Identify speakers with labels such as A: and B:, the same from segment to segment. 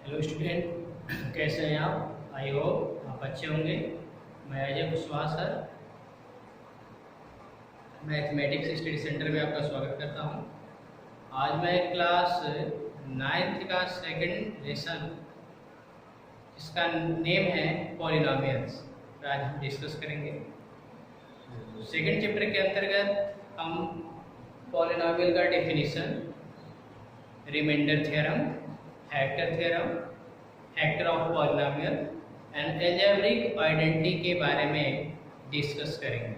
A: Hello student, कैसे हैं आप? आई होप आप अच्छे होंगे। मैं Ajay Kushwaha sir, mathematics study centre में आपका स्वागत करता हूं। आज मैं क्लास 9th का सेकंड लेसन, जिसका नेम है पॉलिनोमियल्स, आज हम डिस्कस करेंगे। सेकंड चैप्टर के अंतर्गत हम पॉलिनोमियल का definition, remainder theorem, factor theorem, factor of polynomial and algebraic identity के बारे में डिस्कस करेंगे।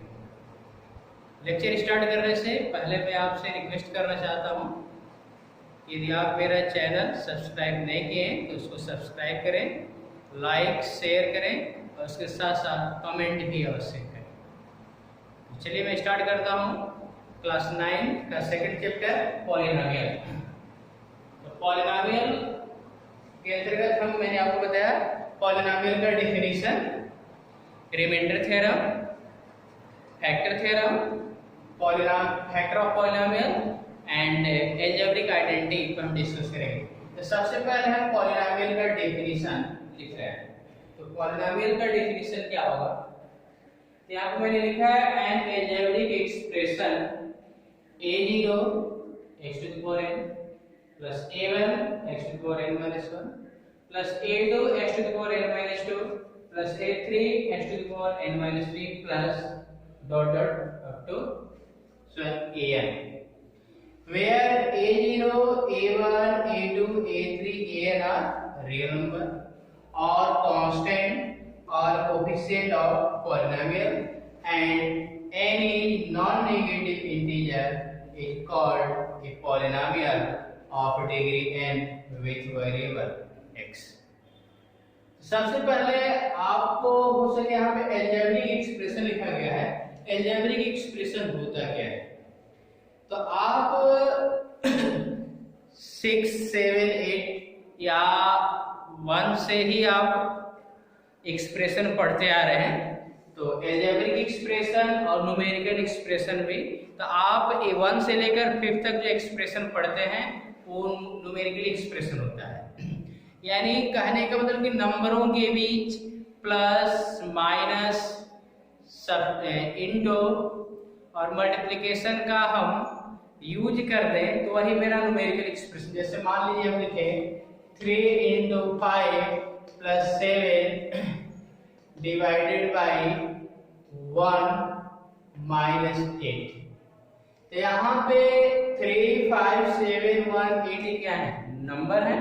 A: लेक्चर स्टार्ट करने से पहले मैं आपसे रिक्वेस्ट करना चाहता हूं, यदि आप मेरा चैनल सब्सक्राइब नहीं किए हैं तो उसको सब्सक्राइब करें, लाइक शेयर करें और उसके साथ साथ कमेंट भी अवश्य करें। तो चलिए मैं स्टार्ट करता हूं क्लास 9 का सेकंड चैप्टर पॉलिनोमियल। तो पॉलिनोमियल के अंतर्गत मैंने आपको बताया पॉलिनोमियल का definition, remainder theorem, factor theorem, factor of polynomial and algebraic identity पर हम डिस्कस करेंगे। तो सबसे पहले हम पॉलिनोमियल का डेफिनेशन लिख रहे हैं। तो पॉलिनोमियल का डेफिनेशन क्या होगा? तो यहाँ पे मैंने लिखा है N algebraic expression a0 x to the power n plus a1 x to the power n minus 1 plus a2 x to the power n minus 2 plus a3 x to the power n minus 3 plus dot dot up to an, where a0, a1, a2, a3, an are real number or constant or coefficient of polynomial, and any non-negative integer is called a polynomial of degree n with variable x। सबसे पहले आपको हो सके यहाँ पे algebraic expression लिखा गया है। अलजेब्रिक एक्सप्रेशन होता क्या है? तो आप 6, 7, 8 या 1 से ही आप एक्सप्रेशन पढ़ते आ रहे हैं। तो अलजेब्रिक एक्सप्रेशन और न्यूमेरिकल एक्सप्रेशन भी, तो आप 1 से लेकर 5 तक जो एक्सप्रेशन पढ़ते हैं वो न्यूमेरिकल एक्सप्रेशन होता है। यानी कहने का मतलब कि नंबरों के बीच प्लस माइनस सब इंटू और मल्टीप्लिकेशन का हम यूज कर दें तो वही मेरा न्यूमेरिकल एक्सप्रेशन। जैसे मान लीजिए हम लिखे 3 × 5 + 7 डिवाइडेड बाई 1 - 8। तो यहाँ पे 3, 5, 7, 1, 8 क्या है? नंबर है।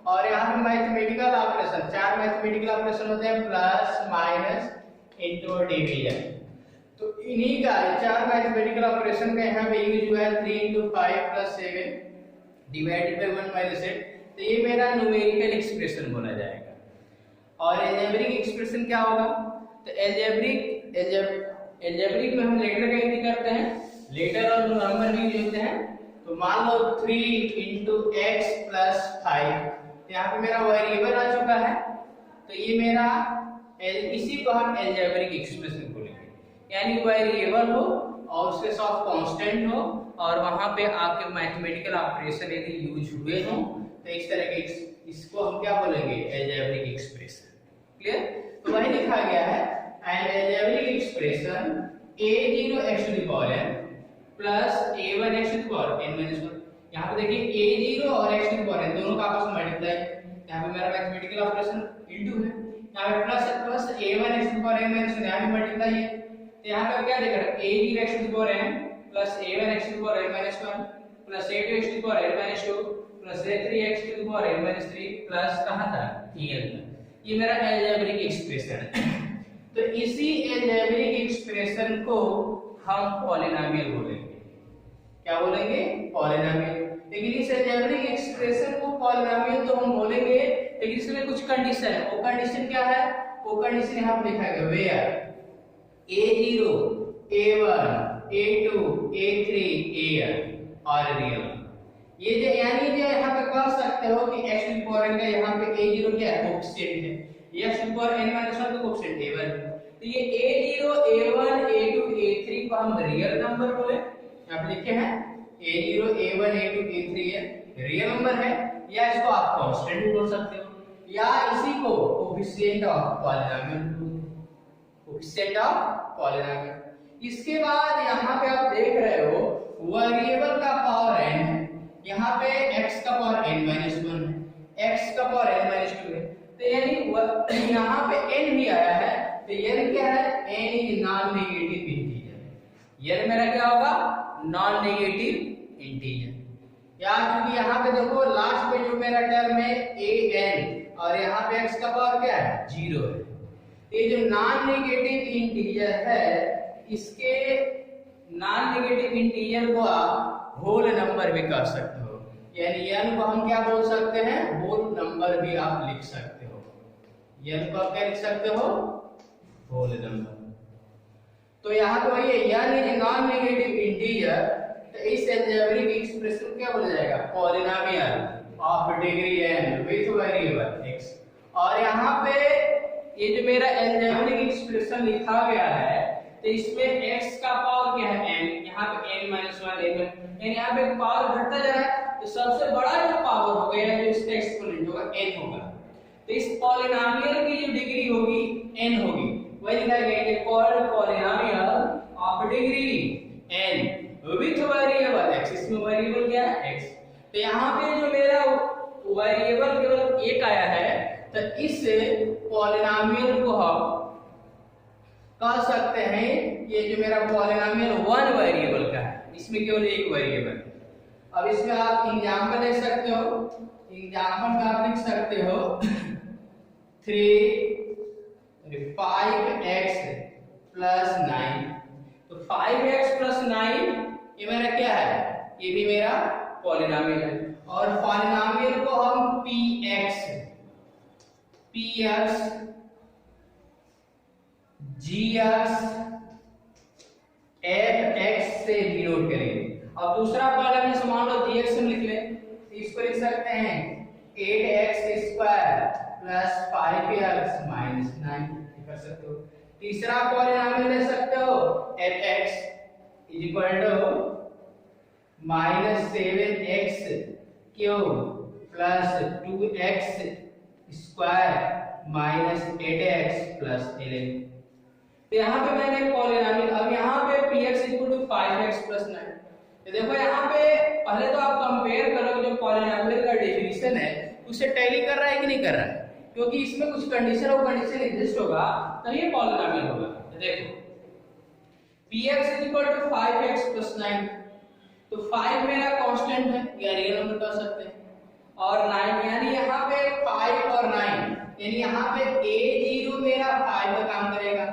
A: और यहाँ पे मैथमेटिकल ऑपरेशन, 4 मैथमेटिकल ऑपरेशन होते हैं, प्लस माइनस इंटू डिवीजन। तो इन्हीं का 4 मैथमेटिकल ऑपरेशन का यहाँ पे यूज हुआ है 3 × 5 + 7 डिवाइडेड बाई 1 - 8। तो ये मेरा न्यूमेरिकल एक्सप्रेशन बोला जाएगा। और अलजेब्रिक एक्सप्रेशन क्या होगा? तो अलजेब्रिक में हम लेटर का यूज करते हैं, लेटर और नंबर यूज होते हैं। तो मान लो 3 × x + 5, यहाँ पे मेरा वेरिएबल आ चुका है। तो ये मेरा इसी को हम अलजेब्रिक एक्सप्रेशन बोलेंगे। यानी वेरिएबल हो और उसके साथ कांस्टेंट हो और वहां पे आपके मैथमेटिकल ऑपरेशन यदि यूज हुए हो तो इस तरह के इसको हम क्या बोलेंगे? Algebraic expression. क्लियर? तो वही लिखा गया है N algebraic expression a0 x to the power n plus a1 x to the power n minus 1। यहाँ पे देखिए a0 और x to the power n दोनों का आपस में मल्टीप्लाई, यहाँ पे मेरा मैथमेटिकल ऑपरेशन इनटू है, यहाँ पे plus a1 x to the power n minus 1 यहाँ भी मल्टीप्लाई है। तो यहाँ पे क्या देख रहा है? a0 x to the power n plus a1 x to the power n minus 1 plus a2 x to the power n minus 2 plus a3 x to the power n minus 3 plus कहाँ था? en। ये मेरा algebraic expression है। तो इसी algebraic expression को हम polynomial बोलेंगे। क्या बोलेंगे? पॉलिनोमियल। लेकिन इस अलजेब्रिक एक्सप्रेशन को पॉलिनोमियल तो हम बोलेंगे, लेकिन इसमें कुछ कंडीशन है। वो कंडीशन क्या है? वो कंडीशन यहाँ पे लिखा गया, where a0, a1, a2, a3, an और रियल। ये जो यानी जो यहाँ पे कह सकते हो कि x टू पावर n का यहाँ पे a0 क्या है? कोएफिशिएंट है, x टू पावर n - 1 का कोएफिशिएंट a1। तो ये a0, a1, a2, a3 को हम रियल नंबर बोले। यहाँ पे लिखे हैं a0, a1, a2, a3 real number है, या इसको आप कांस्टेंट भी बोल सकते हो। या इसी को coefficient of polynomial, coefficient of polynomial. इसके बाद यहाँ पे आप देख रहे हो वेरिएबल का पावर n है, यहाँ पे x का पावर n माइनस 1 है, x का पावर n माइनस 2 है, तो यानी यहाँ पे n भी आया है, तो n क्या है, n is non negative integer. n मेरा क्या होगा, नॉन नेगेटिव इंटीजर। या क्योंकि यहाँ पे देखो लास्ट में जो मेरा टर्म है an और यहाँ पे x का पावर क्या है, 0 है। ये जो नॉन नेगेटिव इंटीजर है, इसके नॉन नेगेटिव इंटीजर को आप होल नंबर भी कह सकते हो, यानी n को हम क्या बोल सकते हैं, होल नंबर भी आप लिख सकते हो। n को आप क्या लिख सकते हो, होल नंबर। तो यहाँ पे वही n is non negative integer, तो इस अलजेब्रिक एक्सप्रेशन क्या बोला जाएगा, polynomial of degree n with variable x। और यहाँ पे ये जो मेरा अलजेब्रिक एक्सप्रेशन लिखा गया है, तो इसमें x का पावर क्या है, n, यहाँ पे n माइनस 1 यानी यहाँ पे पावर घटता जा रहा है, तो सबसे बड़ा जो पावर होगा या जो इसका एक्सपोनेंट होगा n होगा। तो इस पॉलिनोमियल की जो डिग्री होगी n होगी, वही लिखा गया है called polynomial of degree n with variable x। इसमें वेरिएबल क्या है, x। तो यहाँ पे जो मेरा वेरिएबल केवल एक आया है, तो इस पॉलिनोमियल को हम कह सकते हैं, ये जो मेरा पॉलिनोमियल 1 वेरिएबल का है, इसमें केवल एक वेरिएबल। अब इसमें आप एग्जांपल दे सकते हो, एग्जांपल का आप लिख सकते हो 5x प्लस 9। तो 5x प्लस 9 ये मेरा क्या है, ये भी मेरा पॉलिनोमियल है। और पॉलिनोमियल को हम px gx fx से डिनोट करेंगे। अब दूसरा कॉलम में मान लो gx हम लिख लें, इसको लिख सकते हैं 8x square plus 5x minus 9 कर सकते हो। तीसरा पॉलिनोमियल ले सकते हो fx is equal to minus 7x cube plus 2x square minus 8x plus 11। तो यहाँ पे मैंने पॉलिनोमियल, अब यहाँ पे px equal to 5x plus 9। तो देखो यहाँ पे पहले तो आप कंपेयर करो जो पॉलिनोमियल का डेफिनेशन है उससे टैली कर रहा है कि नहीं कर रहा है, क्योंकि इसमें कुछ कंडीशन और कंडीशन एग्जिस्ट होगा तो ये पॉलिनोमियल होगा। तो देखो px is equal to 5x plus 9, तो 5 मेरा कांस्टेंट है या रियल नंबर कह सकते हैं, और 9 यानी यहाँ पे 5 और 9 यानी यहाँ पे a0 मेरा 5 का काम करेगा,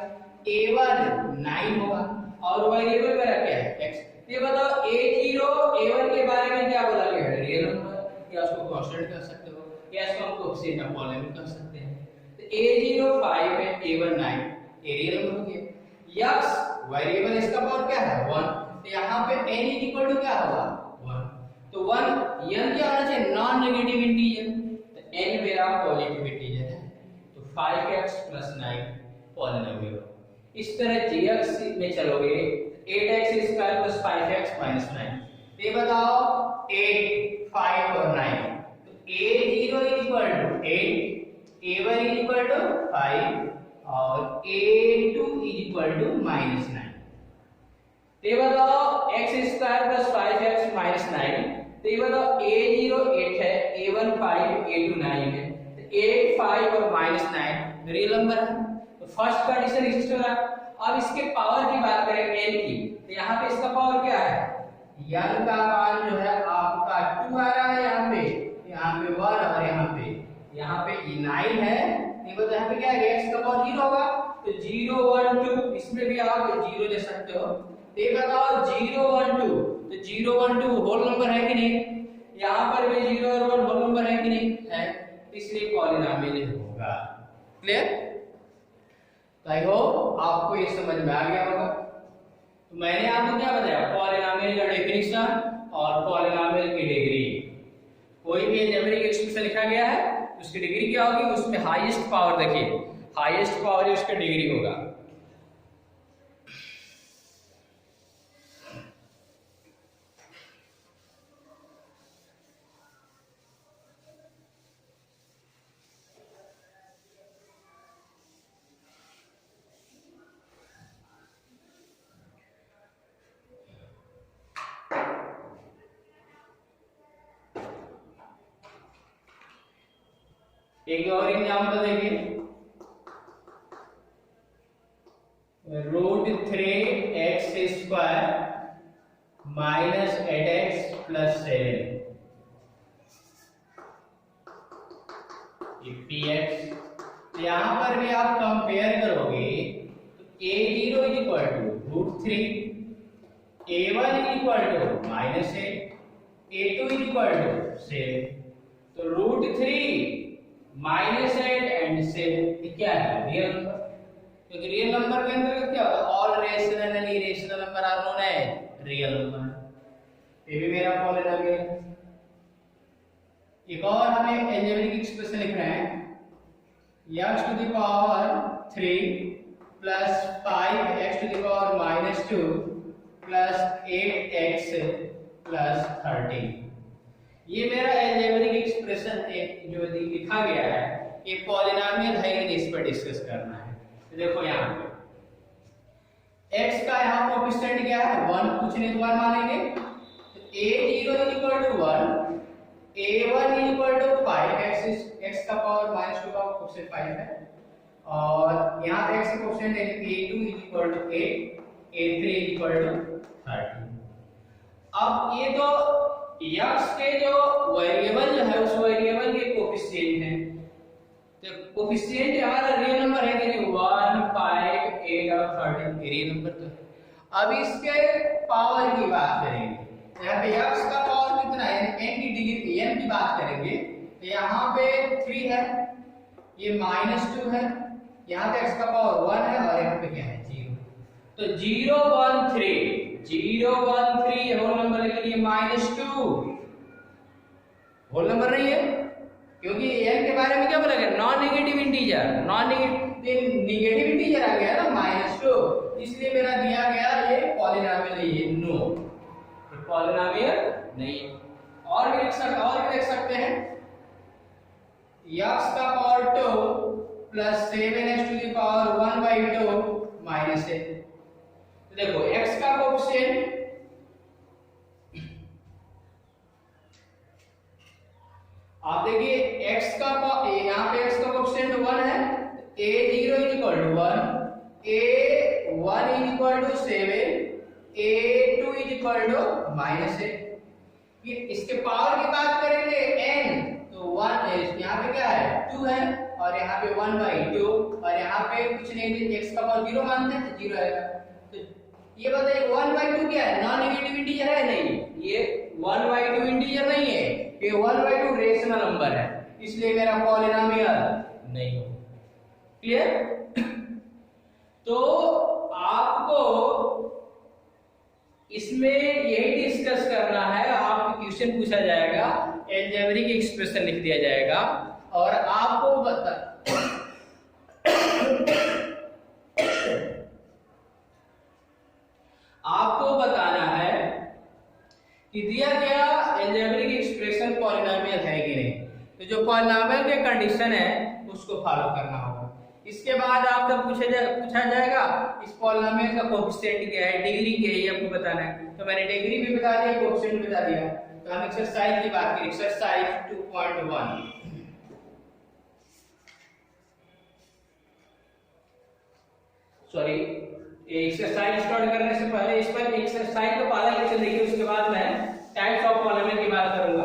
A: a1 9 होगा, और वेरिएबल मेरा क्या है x। ये बताओ a0 a1 के बारे में क्या बोला गया है, रियल नंबर, या उसको कांस्टेंट कह सकते हो या इसको हम कोएफिशिएंट ऑफ पॉलिनोमियल कह सकते हैं। तो a0 5 है, a1 9, ये रियल नंबर हो गया। x वेरिएबल इसका पावर क्या है 1, तो यहाँ पे n इज इक्वल टू क्या होगा 1, तो 1 n क्या होना चाहिए, नॉन नेगेटिव इंटीजर, तो n मेरा पॉजिटिव इंटीजर है, तो 5x प्लस 9 पॉलिनोमियल। इस तरह gx में चलोगे 8x square plus 5x minus 9। ये बताओ 8 5 और 9, तो a0 is equal to 8, a1 is equal to 5 और a2 is equal to minus 9। ये बताओ x square plus 5x minus 9, तो ये बताओ a0 8 है, a1 5, a2 9 है, तो 8 5 और माइनस 9 रियल नंबर है, तो फर्स्ट कंडीशन एग्जिस्ट हो रहा है। अब इसके पावर की बात करें n की, तो यहाँ पे इसका पावर क्या है, n का मान जो है आपका 2 आ रहा है, यहाँ पे 1 और यहाँ पे 9 है। ये बताओ यहाँ पे क्या है, x का पावर 0 होगा, तो 0 1 2 इसमें भी आप 0 ले सकते हो। ये बताओ 0 1 2, तो 0 1 2 होल नंबर है कि नहीं, यहाँ पर भी 0 और 1 होल नंबर है कि नहीं है, इसलिए पॉलिनोमियल होगा। क्लियर? तो आई होप आपको ये समझ में आ गया होगा। तो मैंने आपको क्या बताया, पॉलिनोमियल का डेफिनेशन और पॉलिनोमियल की डिग्री। कोई भी अलजेब्रिक एक्सप्रेशन लिखा गया है उसकी डिग्री क्या होगी, उसमें हाईएस्ट पावर देखिए, हाईएस्ट पावर ही उसका डिग्री होगा। एक और एग्जाम्पल देखिए, √3x² minus 8x plus 7 px। तो यहां पर भी आप कंपेयर करोगे तो a0 is equal to √3, a1 is equal to minus 8, a2 is equal to 7। तो √3 माइनस 8 एंड 7 क्या है? Real number. क्योंकि रियल नंबर के अंतर्गत क्या होता है? All rational and irrational number are known as real number. ये भी मेरा पॉलिनोमियल है। एक और हमें अलजेब्रिक एक्सप्रेशन लिखना है, x⁻³ plus 5x⁻² plus 8x plus 13। ये मेरा अलजेब्रिक एक्सप्रेशन जो लिखा गया है, ये पॉलिनोमियल है कि इस पर डिस्कस करना है। तो देखो यहाँ पे x का यहाँ कोएफिशिएंट क्या है? 1, कुछ नहीं तो 1 मानेंगे। तो a0 is equal to 1, a1 is equal to 5, x का पावर -2 का कोएफिशिएंट 5 है, और यहाँ पे x का कोएफिशिएंट है a2 is equal to 8, a3 is equal to 13। अब ये तो x के जो वेरिएबल जो है उस वेरिएबल के कोएफिशिएंट हैं। तो कोएफिशिएंट हमारा रियल नंबर है कि 1, 5, 8 और 13 रियल नंबर तो है। अब इसके पावर की बात करेंगे, यहाँ पे x का पावर कितना है, n की डिग्री n की बात करेंगे तो यहाँ पे 3 है, ये -2 है, यहाँ पे x का पावर 1 है और यहाँ पे क्या है 0। तो 0 1 3 होल नंबर के लिए -2 होल नंबर नहीं है, क्योंकि n के बारे में क्या बोला गया? Non negative integer. Non negative integer आ गया ना -2, इसलिए मेरा दिया गया ये पॉलिनोमियल नहीं है, नो, ये पॉलिनोमियल नहीं है। और भी लिख सकते हैं, x का पावर 2 प्लस 7x⁻1/2 माइनस 8। तो देखो x का कोएफिशिएंट आप देखिए, x का यहाँ पे x का कोएफिशिएंट 1 है, a0 is equal to 1, a1 is equal to 7, a2 is equal to -8। ये इसके पावर की बात करेंगे n, तो 1 यहाँ पे क्या है 2 है, और यहाँ पे 1/2, और यहाँ पे कुछ नहीं, x का पावर 0 मानते हैं तो 0 आएगा। तो ये बताइए 1/2 क्या है? नॉन नेगेटिव इंटीजर है? नहीं, ये 1/2 इंटीजर नहीं है, ये 1/2 रेशनल नंबर है, इसलिए मेरा पॉलिनोमियल नहीं हो। क्लियर? तो आपको इसमें यही डिस्कस करना है, आपको क्वेश्चन पूछा जाएगा, अलजेब्रिक एक्सप्रेशन लिख दिया जाएगा और आपको बताना है कि दिया गया अलजेब्रिक एक्सप्रेशन पॉलिनोमियल है कि नहीं। तो जो पॉलिनोमियल के कंडीशन है उसको फॉलो करना होगा। इसके बाद आपका पूछा जाएगा इस पॉलिनोमियल का कोएफिशिएंट क्या है, डिग्री क्या है, ये आपको बताना है। तो मैंने डिग्री भी बता दिया, कोएफिशिएंट बता दिया। तो हम एक्सरसाइज की बात करें, एक्सरसाइज 2.1। सॉरी, एक्सरसाइज स्टार्ट करने से पहले इस पर एक्सरसाइज का पहला लेक्चर देखिए, उसके बाद मैं टाइप्स ऑफ पॉलिनोमियल की बात करूंगा।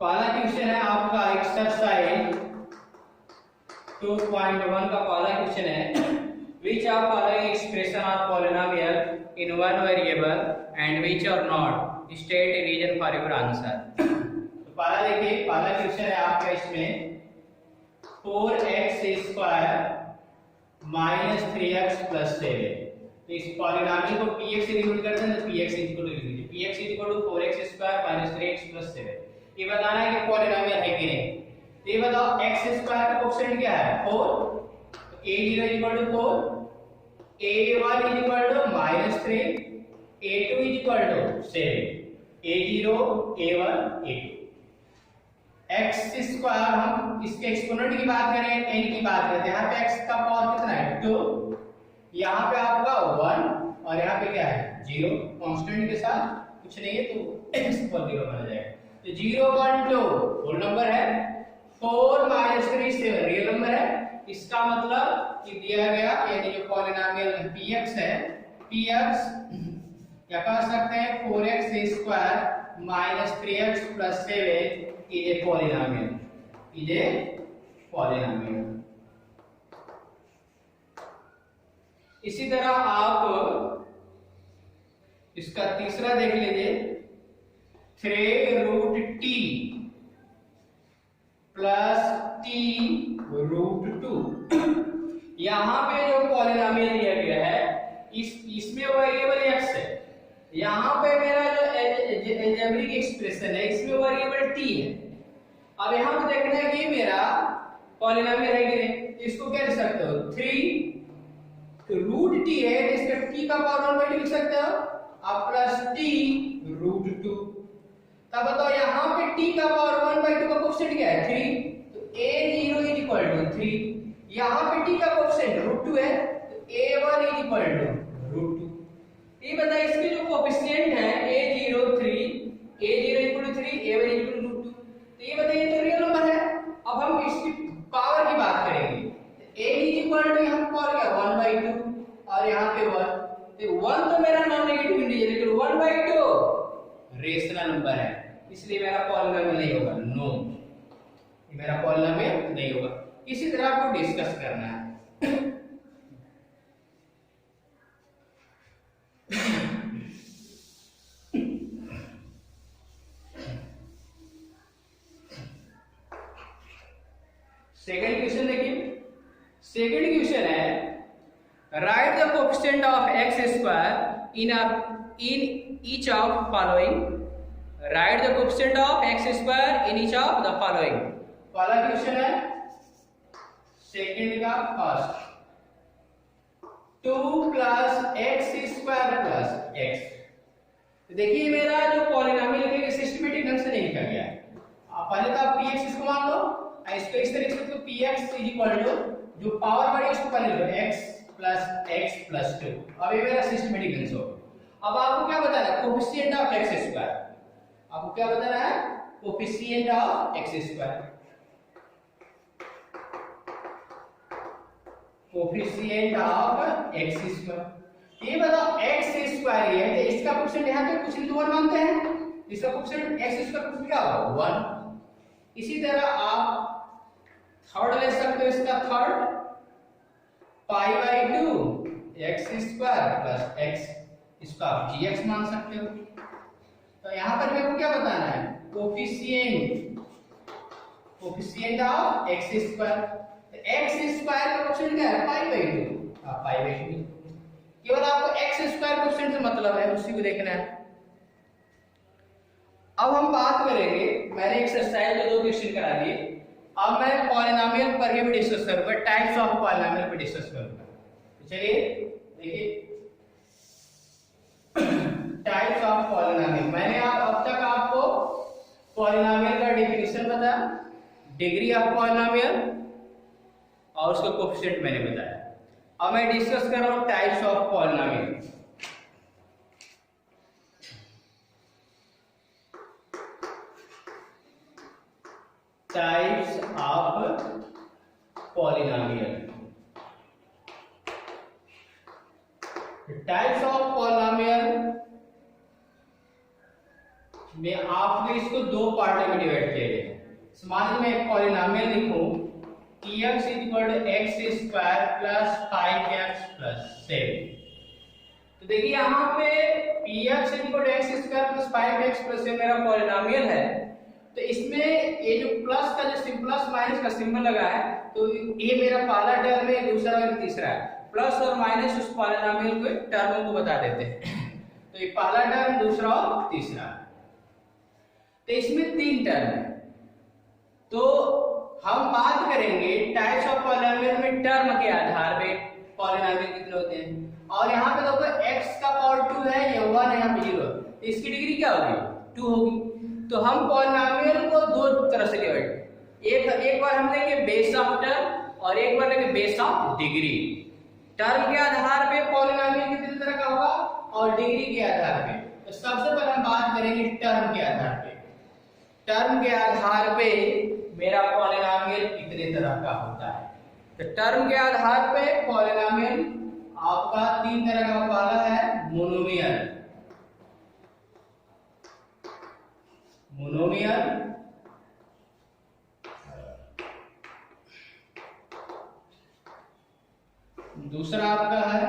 A: पहला क्वेश्चन है आपका एक्सरसाइज 2.1 का पहला क्वेश्चन है, which of following expression are polynomial in one variable and which are not, state a reason for your answer। तो पहला देखिए, पहला क्वेश्चन है आपका इसमें 4x² माइनस 3x प्लस 7। तो इस पॉलिनोमियल को px से डिनोट करते हैं, तो px is equal to px is equal to 4x² minus 3x plus 7। ये बताना है कि पॉलिनोमियल है कि नहीं। तो ये बताओ x² का कोएफिशिएंट क्या है 4, तो a0 is equal to 4, a1 is equal to -3, a2 is equal to 7, a0 a1 a2। x² हम इसके एक्सपोनेंट की बात करें, n की बात करते हैं, यहाँ पे x का पावर कितना है 2, यहाँ पे आपका 1 और यहाँ पे क्या है 0, कांस्टेंट के साथ कुछ नहीं है तो x इक्वल 0 बन जाएगा। तो 0 1 2 होल नंबर है, 4 - 3 7 रियल नंबर है। इसका मतलब कि दिया गया यानी जो पॉलिनोमियल px है, px क्या कह सकते हैं 4x² - 3x + 7 is a polynomial, is a polynomial. इसी तरह आप इसका तीसरा देख लीजिए, 3√t + t√2। यहां पे जो पॉलिनोमियल दिया गया है इसमें वेरिएबल x है, यहां पे मेरा जो अलजेब्रिक एक्सप्रेशन है इसमें वेरिएबल t है। अब यहां पे देखना है कि मेरा पॉलिनोमियल है कि नहीं, इसको क्या लिख सकते हो 3√t है, इसका t का पावर 1/2 लिख सकते हो आप, + t√2। तब बताओ यहाँ पे t का पावर 1/2 का कोएफिशिएंट क्या है 3, तो a0 = 3। यहाँ पे t का कोएफिशिएंट √2 है तो a1 = √2। ये बताइए इसके जो कोएफिशिएंट है a0 3, a0 = 3, a1 = √2, तो ये बताइए तो रियल नंबर है। अब हम इसकी पावर की बात करेंगे, a यहाँ पावर क्या 1/2 और यहाँ पे 1, तो 1 तो मेरा नॉन नेगेटिव इंटीजर है, लेकिन 1/2 रेशनल नंबर है, इसलिए मेरा पॉलिनोमियल नहीं होगा, नो, ये मेरा पॉलिनोमियल नहीं होगा। इसी तरह आपको डिस्कस करना है। सेकंड क्वेश्चन देखिए, सेकंड क्वेश्चन है right the coefficient of x² in each of following, write the coefficient of x² in each of the following। पहला क्वेश्चन है सेकंड का फर्स्ट, 2 + x² + x। तो देखिए मेरा जो पॉलिनोमियल है सिस्टमैटिक ढंग से नहीं लिखा गया है। पहले तो आप px इसको मान लो, इसको इस तरीके से, तो px = जो पावर वाली उसको पहले लो x + x + 2। अब ये मेरा सिस्टमैटिक ढंग से हो। अब आपको क्या बताना है कोएफिशिएंट ऑफ x², आपको क्या बताना है coefficient of x², coefficient of x²। ये बताओ x² ये है, इसका कोएफिशिएंट यहां पे कुछ नहीं 1 मानते हैं, इसका कोएफिशिएंट x² का कोएफिशिएंट क्या होगा 1। इसी तरह आप थर्ड ले सकते हो, इसका थर्ड π/2 x² + x, इसको आप gx मान सकते हो। तो यहां पर मेरे को क्या बताना है कोएफिशिएंट ऑफ x², तो x² का कोएफिशिएंट क्या है π/2, π/2। केवल आपको x² कोएफिशिएंट से मतलब है, उसी को देखना है। अब हम बात करेंगे, मैंने एक्सरसाइज में 2 क्वेश्चन करा दिए, अब मैं पॉलिनोमियल पर ही डिस्कस करूंगा, टाइप्स ऑफ पॉलिनोमियल पर डिस्कस करूंगा। तो चलिए देखिए टाइप्स ऑफ पॉलिनोमियल। मैंने अब तक आपको पॉलिनोमियल का डेफिनेशन बताया, डिग्री ऑफ पॉलिनोमियल और उसका कोएफिशिएंट मैंने बताया। अब मैं डिस्कस कर रहा हूं types of polynomial. Types of polynomial, types of polynomial में आपने इसको 2 पार्ट में डिवाइड किया गया है। मान लीजिए मैं एक पॉलिनोमियल लिखूं px = x² + 5x + 7। तो देखिए यहाँ पे px = x² + 5x + 7 मेरा पॉलिनोमियल है, तो इसमें ये जो प्लस का जो प्लस माइनस का सिंबल लगा है, तो ये मेरा पहला टर्म है, दूसरा और तीसरा है। प्लस और माइनस उस पॉलिनोमियल के टर्मों को बता देते हैं। तो ये पहला टर्म, दूसरा और तीसरा, तो इसमें 3 टर्म है। तो हम बात करेंगे टाइप्स ऑफ पॉलिनोमियल में टर्म के आधार पे पॉलिनोमियल कितने होते हैं। और यहाँ पे देखो x का पावर 2 है, ये 1 है, यहाँ पे 0 है, तो इसकी डिग्री क्या होगी 2 होगी। तो हम पॉलिनोमियल को 2 तरह से डिवाइड, एक बार हम लेंगे बेस ऑफ टर्म और एक बार लेंगे बेस ऑफ डिग्री। टर्म के आधार पे पॉलिनोमियल कितने तरह का होगा और डिग्री के आधार पे। तो सबसे पहले हम बात करेंगे टर्म के आधार पे। टर्म के आधार पे मेरा पॉलिनोमियल कितने तरह का होता है। तो टर्म के आधार पे पॉलिनोमियल आपका 3 तरह का। पहला है मोनोमियल। दूसरा आपका है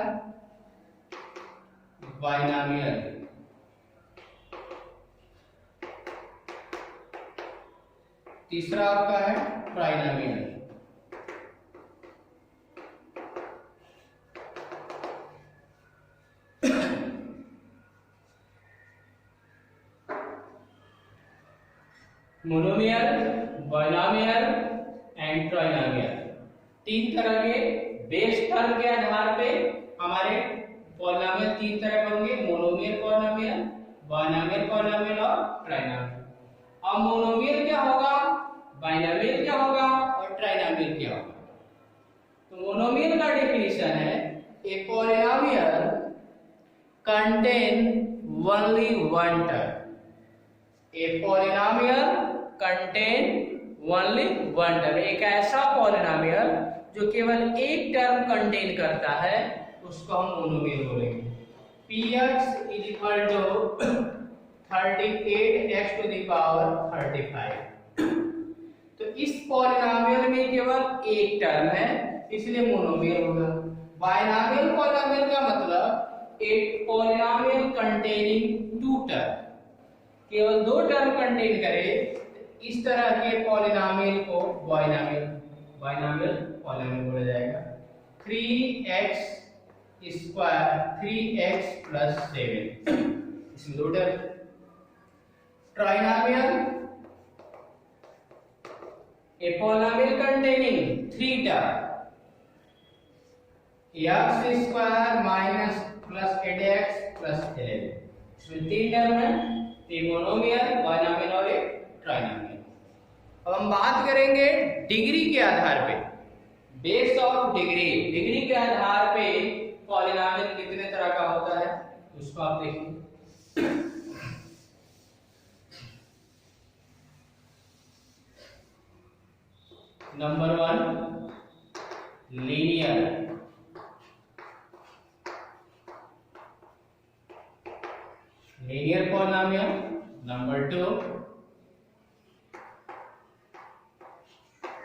A: बाइनोमियल। तीसरा आपका है trinomial. Monomial, binomial and trinomial, 3 तरह के बेस टर्म के आधार पे हमारे पॉलिनोमियल 3 तरह के होंगे। मोनोमियल पॉलिनोमियल, बाइनोमियल पॉलिनोमियल और ट्राइनोमियल। अब मोनोमियल क्या होगा, बाइनोमियल क्या होगा और ट्राइनोमियल क्या होगा। तो मोनोमियल का डेफिनेशन है a polynomial contain only one term. A polynomial contain only one term, एक ऐसा पॉलिनोमियल जो केवल एक टर्म कंटेन करता है उसको हम मोनोमियल बोलेंगे। px is equal to 38x to the power 35। तो इस पॉलिनोमियल में केवल एक टर्म है इसलिए मोनोमियल होगा। बाइनोमियल पॉलिनोमियल का मतलब एक पॉलिनोमियल कंटेनिंग 2 टर्म, केवल 2 टर्म कंटेन करे। इस तरह के पॉलिनोमियल को बाइनोमियल पॉलिनोमियल बोला जाएगा। 3x स्क्वायर 3x प्लस 7, इसमें 2 term. Trinomial a polynomial containing 3 term, x square minus plus 8x plus 11, इसमें 3 टर्म है। एक मोनोमियल, बाइनोमियल और एक ट्राइनोमियल। अब हम बात करेंगे डिग्री के आधार पे, बेस ऑफ डिग्री। डिग्री के आधार पे पॉलिनोमियल कितने तरह का होता है उसको आप देखिए। Number 1 linear. Linear polynomial. Number 2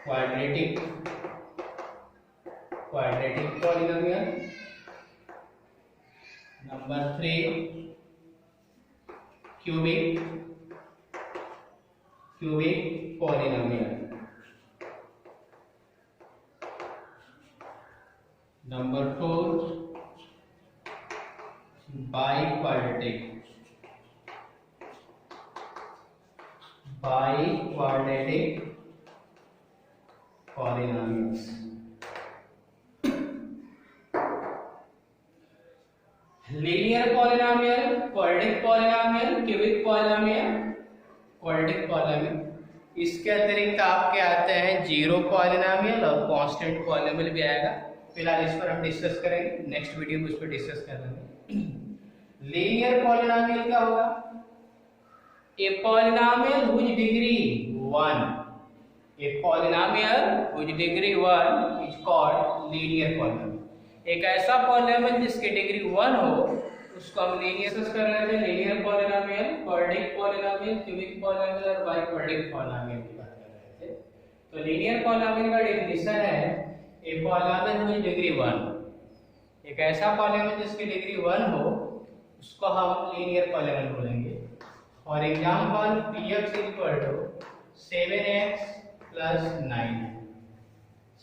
A: quadratic polynomial. Number 3 cubic polynomial. Number 4 biquadratic polynomials. Linear polynomial, quadratic polynomial, cubic polynomial, quadratic polynomial. इसके अतिरिक्त आपके आते हैं जीरो पॉलिनोमियल और कांस्टेंट पॉलिनोमियल भी आएगा। फिलहाल इस पर हम डिस्कस करेंगे, नेक्स्ट वीडियो में उस पर डिस्कस कर लेंगे। लीनियर पॉलिनोमियल क्या होगा? A polynomial whose degree 1, a polynomial whose degree 1 is called linear polynomial. एक ऐसा पॉलिनोमियल जिसकी डिग्री 1 हो उसको हम लीनियर डिस्कस कर रहे थे। Linear polynomial, quadratic polynomial, cubic polynomial और बाइक्वाड्रेटिक पॉलिनोमियल की बात कर रहे थे। तो लीनियर पॉलिनोमियल का डेफिनेशन है ए पॉलिनोमियल हुज डिग्री 1, एक ऐसा पॉलिनोमियल जिसकी डिग्री 1 हो उसको हम लीनियर पॉलिनोमियल बोलेंगे। For example px equal to 7x plus 9,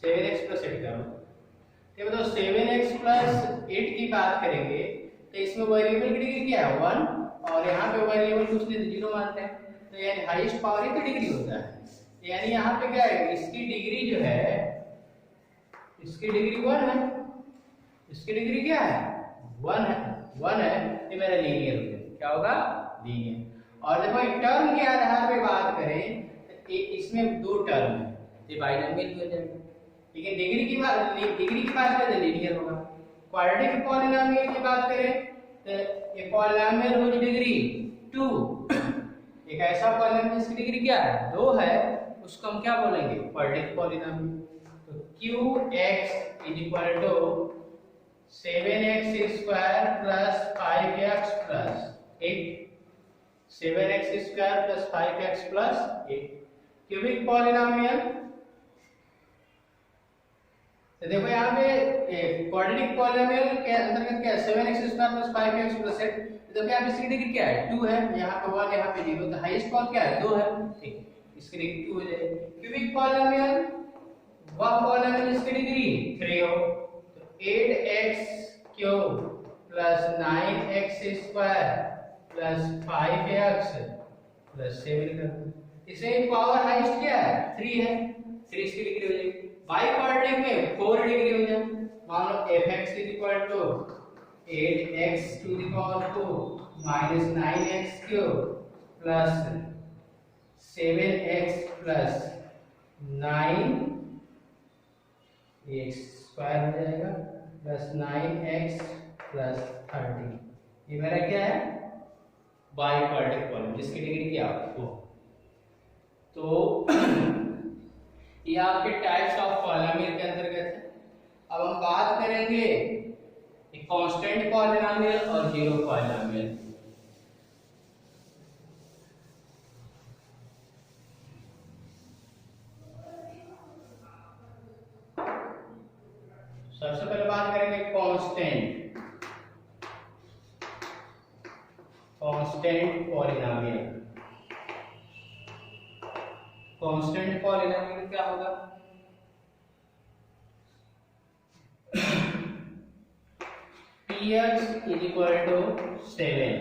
A: 7x plus 8 का ये बताओ 7x प्लस 8 की बात करेंगे तो इसमें वेरिएबल की डिग्री क्या है 1 और यहाँ पे वेरिएबल कुछ नहीं 0 मानते हैं, तो यानी हाईएस्ट पावर ही तो डिग्री होता है। यानी यहाँ पे क्या है, इसकी डिग्री जो है, इसकी डिग्री 1 है, इसकी डिग्री क्या है 1 है, 1 है, ये मेरा लीनियर हो गया। क्या होगा? लीनियर। और देखो टर्म के आधार पे बात करें तो इसमें 2 टर्म है, ये बाइनोमियल हो जाएगा। ठीक है, डिग्री की बात करें तो लीनियर होगा। क्वाड्रेटिक पॉलिनोमियल की बात करें तो ये पॉलिनोमियल हुई डिग्री 2, एक ऐसा पॉलिनोमियल जिसकी डिग्री क्या है 2 है, उसको हम क्या बोलेंगे क्वाड्रेटिक पॉलिनोमियल। तो qx is equal to 7x square plus 5x plus 8, 7x square plus 5x plus 8 cubic polynomial. तो देखो यहाँ पे क्वाड्रेटिक पॉलिनोमियल के अंतर्गत क्या है 7x square plus 5x plus 8। तो देखो यहाँ पे इसकी डिग्री क्या है 2 है, यहाँ पे 1 यहाँ पे 0, तो हाईएस्ट पॉल क्या है 2 है, ठीक, इसकी डिग्री 2 हो जाएगी। क्यूबिक पॉलिनोमियल वह पॉलिनोमियल जिसकी डिग्री 3 हो, तो 8x cube plus 9x square plus 5x plus 7 का, इसमें पावर हाईएस्ट क्या है 3 है, 3 इसकी डिग्री हो जाएगी। बाई क्वाड्रेटिक में 4 डिग्री हो जाए, मान लो fx is equal to 8x to the power 4 minus 9x cube plus 7x plus 9x square हो जाएगा प्लस 9x प्लस 30। ये मेरा क्या है बाई क्वाड्रेटिक पॉलिनोमियल जिसकी डिग्री क्या हो। तो ये आपके टाइप्स ऑफ पॉलिनोमियल के अंतर्गत है। अब हम बात करेंगे एक कांस्टेंट पॉलिनोमियल और जीरो पॉलिनोमियल। सबसे पहले बात करेंगे कांस्टेंट पॉलिनोमियल। कांस्टेंट पॉलिनोमियल क्या होगा px is equal to 7,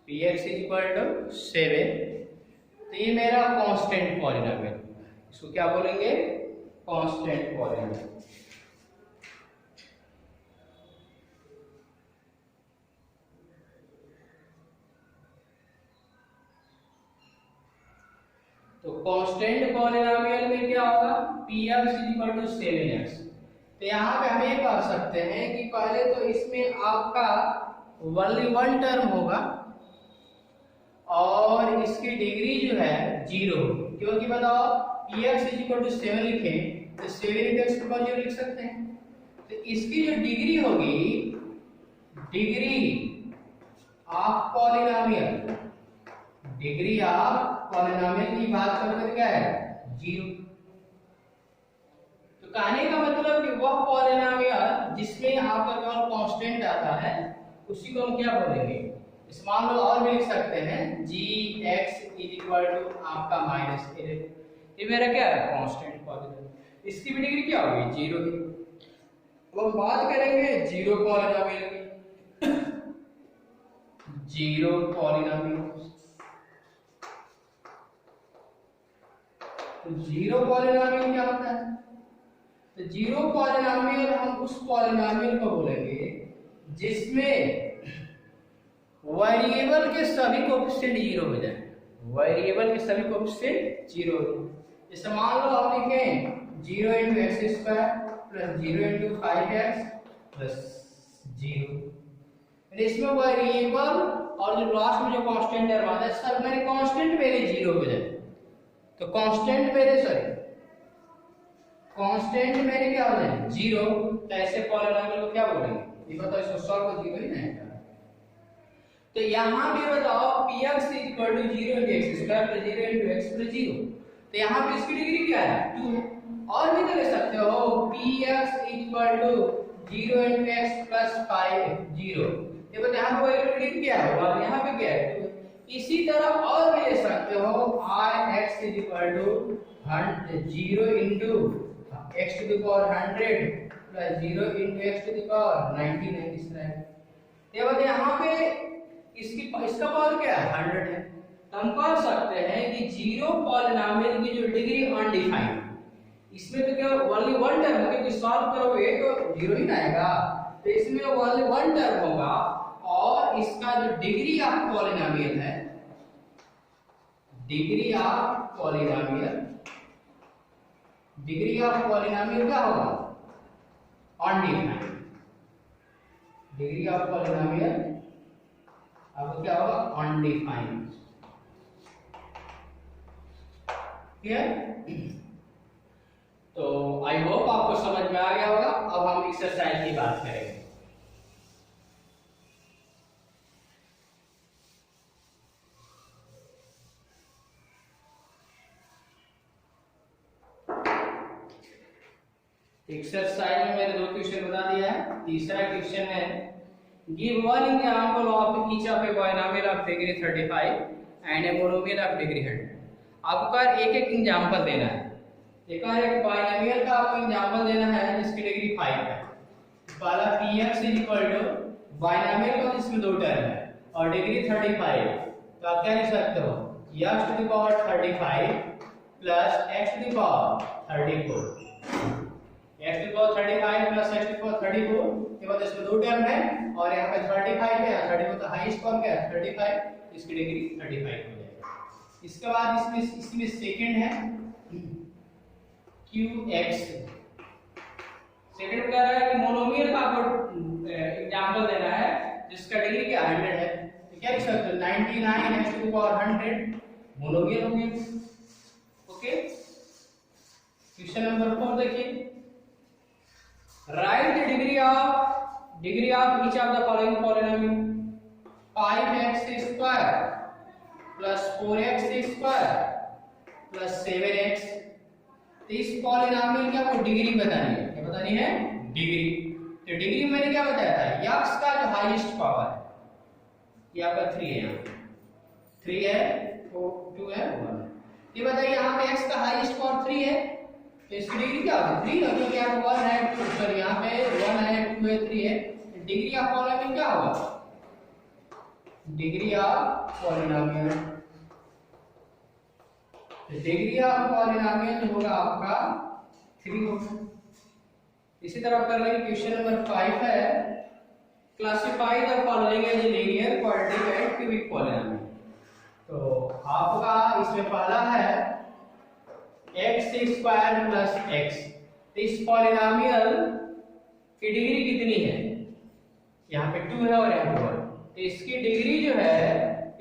A: px is equal to 7, तो ये मेरा कांस्टेंट पॉलिनोमियल, इसको क्या बोलेंगे कांस्टेंट पॉलिनोमियल। तो कांस्टेंट पॉलिनोमियल में क्या होगा px is equal to 7x। तो यहाँ पे हम ये कह सकते हैं कि पहले तो इसमें आपका ओनली 1 टर्म होगा और इसकी डिग्री जो है 0, क्योंकि बताओ px इज इक्वल टू 7 लिखें तो 7 into x to 0 लिख सकते हैं। तो इसकी जो डिग्री होगी degree of polynomial, degree of polynomial की बात करोगे क्या है 0। तो कहने का मतलब कि वह पॉलिनोमियल जिसमें आपका केवल कांस्टेंट आता है उसी को हम क्या बोलेंगे, इस मान लो और भी लिख सकते हैं gx इज इक्वल टू आपका -11। ये मेरा क्या है कांस्टेंट पॉलिनोमियल, इसकी भी डिग्री क्या होगी 0 की। अब हम बात करेंगे जीरो पॉलिनोमियल की। जीरो पॉलिनोमियल, तो जीरो पॉलिनोमियल क्या होता है, तो जीरो पॉलिनोमियल हम उस पॉलिनोमियल को बोलेंगे जिसमें वेरिएबल के सभी कोएफिशिएंट 0 हो जाए, वेरिएबल के सभी कोएफिशिएंट 0 हो जाए। जैसे मान लो हम लिखें 0 into x square plus 0 into 5x plus 0, इसमें वेरिएबल और जो लास्ट में जो कांस्टेंट टर्म आता है सब मेरे कांस्टेंट मेरे 0 हो जाए। तो कांस्टेंट मेरे कांस्टेंट मेरे क्या हो जाए 0, तो ऐसे पॉलिनोमियल को क्या बोलेंगे, ये बताओ इसको सॉल्व को 0 ही नहीं करना। तो यहां भी बताओ px = 0 into x square plus 0 into x plus 0, तो यहां पे इसकी डिग्री क्या है 2 है। और भी तो ले सकते हो px = 0 into x प्लस 5 0, ये बताओ यहां पे डिग्री क्या है और यहां पे क्या है 2। इसी तरह और भी ले सकते हो ix = 0 into x to the power 100 plus 0 into x to the power 99 इस तरह। ये बताइए यहाँ पे इसका पावर क्या है 100 है, तो हम कह सकते हैं कि जीरो पॉलिनोमियल की जो डिग्री अनडिफाइंड, इसमें तो क्या ओनली 1 टर्म है, क्योंकि सॉल्व करोगे तो 0 ही आएगा, तो इसमें ओनली 1 टर्म होगा और इसका जो डिग्री ऑफ पॉलिनोमियल है, डिग्री ऑफ पॉलिनोमियल क्या होगा अनडिफाइंड। डिग्री ऑफ पॉलिनोमियल आपको क्या होगा, अनडिफाइंड। क्लियर? तो आई होप आपको समझ में आ गया होगा। अब हम एक्सरसाइज की बात करेंगे। एक्सरसाइज में मैंने 2 क्वेश्चन बता दिया है। तीसरा क्वेश्चन है, give one example of each of A binomial of degree 35 and a monomial of degree 100। आपको एक एक एग्जांपल देना है। एक बायनोमियल का आपको एग्जांपल देना है जिसकी डिग्री 5 है। पहला px बायनोमियल का जिसमें 2 टर्म है और डिग्री 35, तो आप क्या लिख सकते हो, x to the power 35 plus x to the power 34। x to the power 35 plus x to the power 34 के बाद इसमें 2 टर्म है और यहाँ पे 35 है। 34 तो हाईएस्ट फॉर्म क्या है, 35, इसकी डिग्री 35 हो जाएगा। इसके बाद इसमें सेकंड है qx। सेकंड कह रहा है कि मोनोमियल का आपको एग्जांपल देना है जिसका डिग्री क्या 100 है। तो क्या लिख सकते हो, 99 x to the power 100 monomial हो गया। ओके, क्वेश्चन नंबर 4 देखिए, right the degree of each of the following polynomial 5x square plus 4x square plus 7x। तो इस पॉलिनोमियल की आपको डिग्री बतानी है। क्या बतानी है, डिग्री। तो डिग्री में मैंने क्या बताया था, x का जो हाईएस्ट पावर है ये आपका 3 है, 3 है, 2 है, 1। ये बताइए यहाँ पे x का हाईएस्ट पावर 3 है तो इसकी डिग्री क्या होगी, 3 क्योंकि यहाँ पे 1 है, सॉरी यहाँ पे 1 है, 2 है, 3 है। डिग्री ऑफ पॉलिनोमियल क्या होगा, degree of polynomial. Degree of polynomial जो होगा आपका 3 होगा। इसी तरह कर लेंगे क्वेश्चन नंबर 5 है, classify the following as linear quadratic and cubic polynomial. तो आपका इसमें पहला है x स्क्वायर प्लस x। इस पॉलिनोमियल की डिग्री कितनी है, यहाँ पे 2 है और यहाँ पे 1। तो इसकी डिग्री जो है,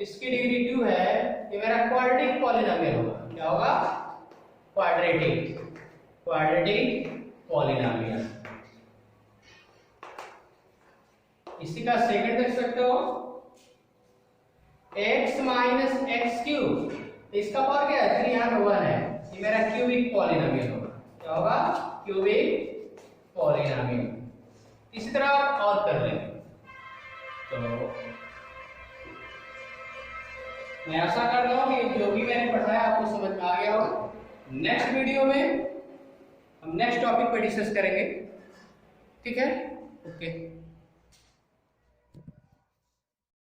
A: इसकी डिग्री 2 है, ये मेरा क्वाड्रेटिक पॉलिनोमियल होगा। क्या होगा, क्वाड्रेटिक पॉलिनोमियल। इसी का सेकंड देख सकते हो, x माइनस एक्स क्यूब। इसका पावर क्या है, 3, यहाँ पे 1 है, ये मेरा क्यूबिक पॉलिनोमियल होगा। क्या होगा, क्यूबिक पॉलिनोमियल। इसी तरह आप और कर लेंगे। तो मैं आशा करता हूँ कि जो भी मैंने पढ़ाया आपको समझ में आ गया होगा। नेक्स्ट वीडियो में हम नेक्स्ट टॉपिक पर डिस्कस करेंगे। ठीक है, ओके।